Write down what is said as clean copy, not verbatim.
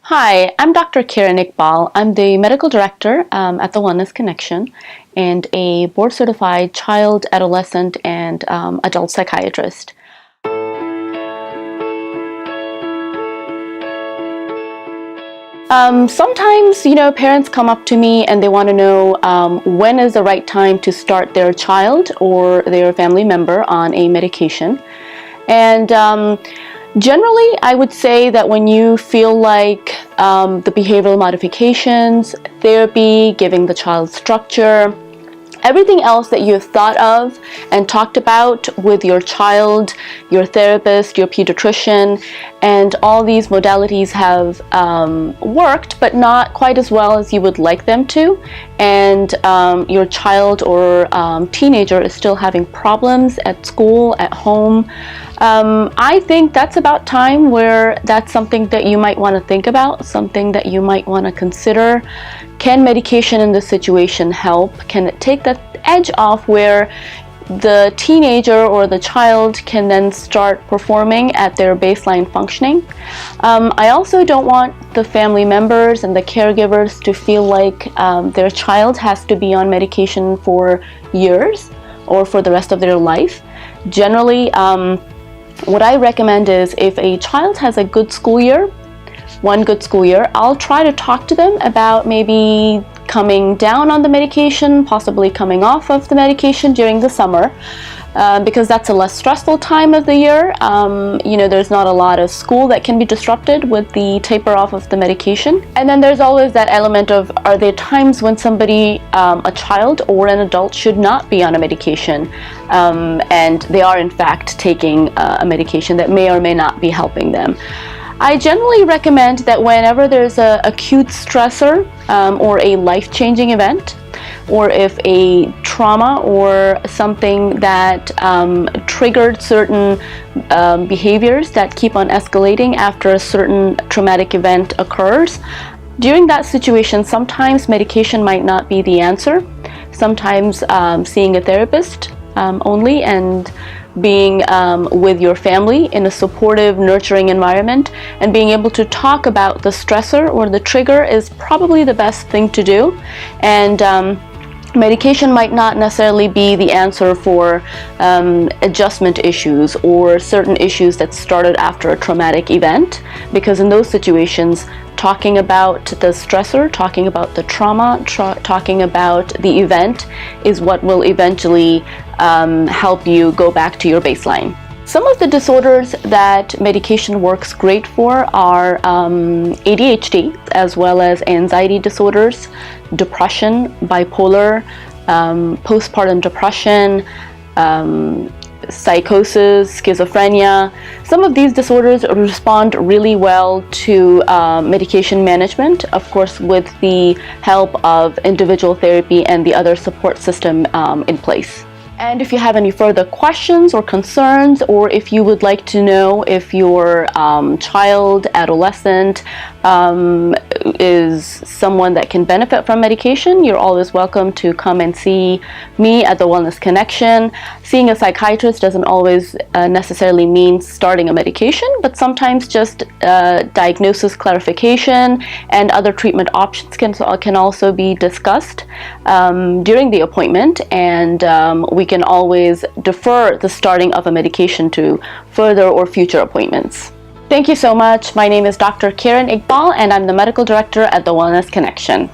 Hi, I'm Dr. Kiran Iqbal. I'm the medical director at the Wellness Connection and a board-certified child, adolescent, and adult psychiatrist. Sometimes, parents come up to me and they want to know when is the right time to start their child or their family member on a medication. And generally, I would say that when you feel like the behavioral modifications, therapy, giving the child structure, everything else that you've thought of and talked about with your child, your therapist, your pediatrician, and all these modalities have worked, but not quite as well as you would like them to, and your child or teenager is still having problems at school, at home, I think that's about time where that's something that you might want to think about, something that you might want to consider. Can medication in this situation help? Can it take that edge off where the teenager or the child can then start performing at their baseline functioning? I also don't want the family members and the caregivers to feel like their child has to be on medication for years or for the rest of their life. Generally, what I recommend is if a child has a good school year, one good school year, I'll try to talk to them about maybe coming down on the medication, possibly coming off of the medication during the summer, because that's a less stressful time of the year. There's not a lot of school that can be disrupted with the taper off of the medication. And then there's always that element of, are there times when somebody, a child or an adult, should not be on a medication, and they are in fact taking a medication that may or may not be helping them. I generally recommend that whenever there's an acute stressor or a life-changing event, or if a trauma or something that triggered certain behaviors that keep on escalating after a certain traumatic event occurs, during that situation, sometimes medication might not be the answer. Sometimes seeing a therapist only and being with your family in a supportive, nurturing environment and being able to talk about the stressor or the trigger is probably the best thing to do. And medication might not necessarily be the answer for adjustment issues or certain issues that started after a traumatic event, because in those situations, talking about the stressor, talking about the trauma, talking about the event is what will eventually help you go back to your baseline. Some of the disorders that medication works great for are ADHD, as well as anxiety disorders, depression, bipolar, postpartum depression, psychosis, schizophrenia. Some of these disorders respond really well to medication management, of course with the help of individual therapy and the other support system in place. And if you have any further questions or concerns, or if you would like to know if your child, adolescent is someone that can benefit from medication, you're always welcome to come and see me at the Wellness Connection. Seeing a psychiatrist doesn't always necessarily mean starting a medication, but sometimes just diagnosis clarification and other treatment options can also be discussed during the appointment, and we can always defer the starting of a medication to further or future appointments. Thank you so much. My name is Dr. Kiran Iqbal, and I'm the Medical Director at the Wellness Connection.